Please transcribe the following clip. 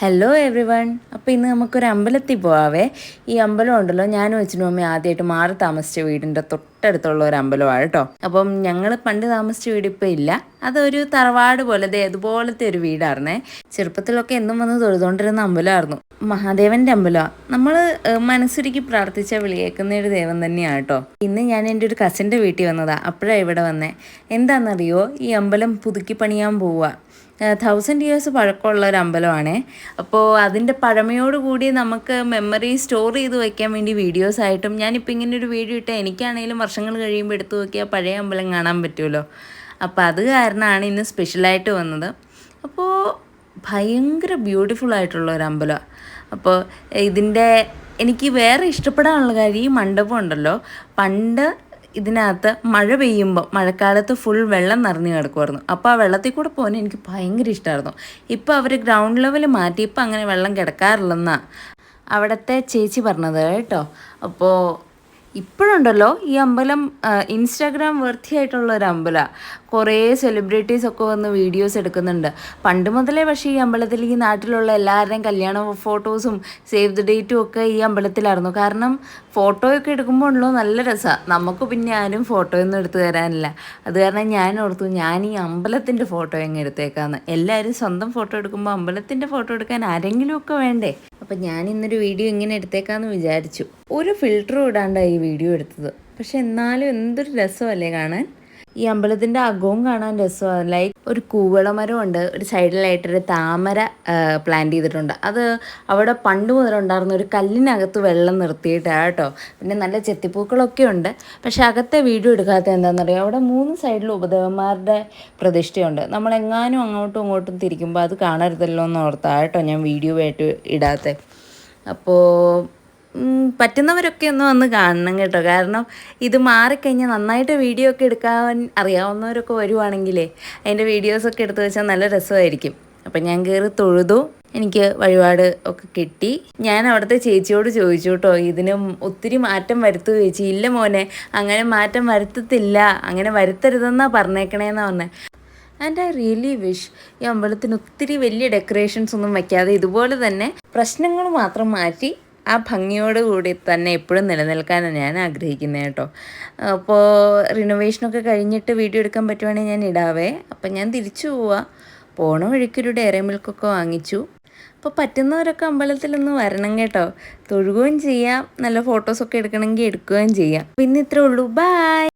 Hello every one. അപ്പോൾ ഇന്ന് നമുക്കൊരു അമ്പലത്തിൽ പോവാവേ. ഈ അമ്പലം ഉണ്ടല്ലോ, ഞാനും അച്ഛനും അമ്മയും ആദ്യമായിട്ട് മാറി താമസിച്ച വീടിൻ്റെ തൊട്ടടുത്തുള്ള ഒരു അമ്പലമാണ് കേട്ടോ. അപ്പം ഞങ്ങൾ പണ്ട് താമസിച്ച വീട് ഇപ്പോൾ ഇല്ല. അതൊരു തറവാട് പോലെ അതുപോലത്തെ ഒരു വീടായിരുന്നേ. ചെറുപ്പത്തിലൊക്കെ എന്നും വന്ന് തൊഴുതുകൊണ്ടിരുന്ന അമ്പലമായിരുന്നു. മഹാദേവൻ്റെ അമ്പലമാണ്. നമ്മൾ മനസ്സുരുക്കി പ്രാർത്ഥിച്ച വിളിയേക്കുന്ന ഒരു ദൈവം തന്നെയാണ് കേട്ടോ. ഇന്ന് ഞാൻ എൻ്റെ ഒരു കസിൻ്റെ വീട്ടിൽ വന്നതാണ്. അപ്പോഴാണ് ഇവിടെ വന്നേ. എന്താണെന്നറിയോ, ഈ അമ്പലം പുതുക്കി പണിയാൻ പോവുക. 1000 years പഴക്കമുള്ള ഒരു അമ്പലമാണേ. അപ്പോൾ അതിൻ്റെ പഴമയോടുകൂടി നമുക്ക് മെമ്മറി സ്റ്റോർ ചെയ്ത് വയ്ക്കാൻ വേണ്ടി വീഡിയോസായിട്ടും, ഞാനിപ്പോൾ ഇങ്ങനെ ഒരു വീഡിയോ ഇട്ടാൽ എനിക്കാണെങ്കിലും വർഷങ്ങൾ കഴിയുമ്പോൾ എടുത്തു നോക്കിയാൽ പഴയ അമ്പലം കാണാൻ പറ്റുമല്ലോ. അപ്പോൾ അത് കാരണമാണ് ഇന്ന് സ്പെഷ്യലായിട്ട് വന്നത്. അപ്പോൾ ഭയങ്കര ബ്യൂട്ടിഫുൾ ആയിട്ടുള്ള ഒരു അമ്പലമാണ്. അപ്പോൾ ഇതിൻ്റെ എനിക്ക് വേറെ ഇഷ്ടപ്പെടാനുള്ള കാര്യം, ഈ മണ്ഡപം ഉണ്ടല്ലോ, പണ്ട് ഇതിനകത്ത് മഴ പെയ്യുമ്പോൾ മഴക്കാലത്ത് ഫുൾ വെള്ളം നിറഞ്ഞു കിടക്കുമായിരുന്നു. അപ്പോൾ ആ വെള്ളത്തിൽ കൂടെ പോകാൻ എനിക്ക് ഭയങ്കര ഇഷ്ടമായിരുന്നു. ഇപ്പോൾ അവർ ഗ്രൗണ്ട് ലെവൽ മാറ്റി, ഇപ്പോൾ അങ്ങനെ വെള്ളം കിടക്കാറില്ലെന്നാണ് അവിടുത്തെ ചേച്ചി പറഞ്ഞത് കേട്ടോ. അപ്പോൾ ഇപ്പോഴുണ്ടല്ലോ ഈ അമ്പലം ഇൻസ്റ്റാഗ്രാം വർത്തിയായിട്ടുള്ള ഒരു അമ്പലമാണ്. കുറേ സെലിബ്രിറ്റീസൊക്കെ വന്ന് വീഡിയോസ് എടുക്കുന്നുണ്ട്. പണ്ട് മുതലേ പക്ഷേ ഈ അമ്പലത്തിൽ ഈ നാട്ടിലുള്ള എല്ലാവരുടെയും കല്യാണ ഫോട്ടോസും സേവ് ദ ഡേറ്റും ഒക്കെ ഈ അമ്പലത്തിലായിരുന്നു. കാരണം ഫോട്ടോയൊക്കെ എടുക്കുമ്പോൾ ഉള്ളൂ നല്ല രസമാണ്. നമുക്ക് പിന്നെ ആരും ഫോട്ടോയൊന്നും എടുത്തു തരാനില്ല. അത് കാരണം ഞാൻ ഓർത്തു, ഞാൻ ഈ അമ്പലത്തിൻ്റെ ഫോട്ടോ എങ്ങനെ എടുത്തേക്കാന്ന്. എല്ലാവരും സ്വന്തം ഫോട്ടോ എടുക്കുമ്പോൾ അമ്പലത്തിൻ്റെ ഫോട്ടോ എടുക്കാൻ ആരെങ്കിലുമൊക്കെ വേണ്ടേ. അപ്പം ഞാൻ ഇന്നൊരു വീഡിയോ ഇങ്ങനെ എടുത്തേക്കാന്ന് വിചാരിച്ചു. ഒരു ഫിൽറ്ററും ഇടാണ്ടാണ് ഈ വീഡിയോ എടുത്തത്. പക്ഷെ എന്നാലും എന്തൊരു രസമല്ലേ കാണാൻ. ഈ അമ്പലത്തിൻ്റെ അകവും കാണാൻ രസമാണ്. ലൈക്ക് ഒരു കൂവളമരമുണ്ട്, ഒരു സൈഡിലായിട്ടൊരു താമര പ്ലാന്റ് ചെയ്തിട്ടുണ്ട്. അത് അവിടെ പണ്ട് മുതലുണ്ടായിരുന്ന ഒരു കല്ലിനകത്ത് വെള്ളം നിർത്തിയിട്ടാണ് കേട്ടോ. പിന്നെ നല്ല ചെത്തിപ്പൂക്കളൊക്കെ ഉണ്ട്. പക്ഷെ അകത്തെ വീഡിയോ എടുക്കാത്ത എന്താണെന്നറിയാം, അവിടെ 3 സൈഡിലും ഉപദേവന്മാരുടെ പ്രതിഷ്ഠയുണ്ട്. നമ്മളെങ്ങാനും അങ്ങോട്ടും ഇങ്ങോട്ടും തിരിക്കുമ്പോൾ അത് കാണരുതല്ലോ എന്ന് ഓർത്താ കേട്ടോ ഞാൻ വീഡിയോ ആയിട്ട് ഇടാത്തെ. അപ്പോൾ പറ്റുന്നവരൊക്കെ ഒന്ന് വന്ന് കാണണം കേട്ടോ. കാരണം ഇത് മാറിക്കഴിഞ്ഞാൽ നന്നായിട്ട് വീഡിയോ ഒക്കെ എടുക്കാൻ അറിയാവുന്നവരൊക്കെ വരുവാണെങ്കിലേ അതിൻ്റെ വീഡിയോസൊക്കെ എടുത്ത് വെച്ചാൽ നല്ല രസമായിരിക്കും. അപ്പം ഞാൻ കയറി തൊഴുതു. എനിക്ക് വഴിപാട് ഒക്കെ കിട്ടി. ഞാൻ അവിടുത്തെ ചേച്ചിയോട് ചോദിച്ചു കേട്ടോ, ഇതിന് ഒത്തിരി മാറ്റം വരുത്തു ചേച്ചി. ഇല്ല മോനെ, അങ്ങനെ മാറ്റം വരുത്തത്തില്ല, അങ്ങനെ വരുത്തരുതെന്നാണ് പറഞ്ഞേക്കണേന്നാണ് പറഞ്ഞത്. ആൻഡ് ഐ റിയലി വിഷ് ഈ അമ്പലത്തിന് ഒത്തിരി വലിയ ഡെക്കറേഷൻസ് ഒന്നും വയ്ക്കാതെ ഇതുപോലെ തന്നെ പ്രശ്നങ്ങൾ മാത്രം മാറ്റി ആ ഭംഗിയോടുകൂടി തന്നെ എപ്പോഴും നിലനിൽക്കാനാണ് ഞാൻ ആഗ്രഹിക്കുന്നത് കേട്ടോ. അപ്പോൾ റിനോവേഷനൊക്കെ കഴിഞ്ഞിട്ട് വീഡിയോ എടുക്കാൻ പറ്റുവാണെങ്കിൽ ഞാൻ ഇടാവേ. അപ്പം ഞാൻ തിരിച്ചു പോണ വഴിക്കൊരു ഡയറി മിൽക്കൊക്കെ വാങ്ങിച്ചു. അപ്പോൾ പറ്റുന്നവരൊക്കെ അമ്പലത്തിലൊന്ന് വരണം കേട്ടോ. തൊഴുകയും ചെയ്യാം, നല്ല ഫോട്ടോസൊക്കെ എടുക്കണമെങ്കിൽ എടുക്കുകയും ചെയ്യാം. പിന്നെ ഇത്രേ ഉള്ളൂ. ബൈ.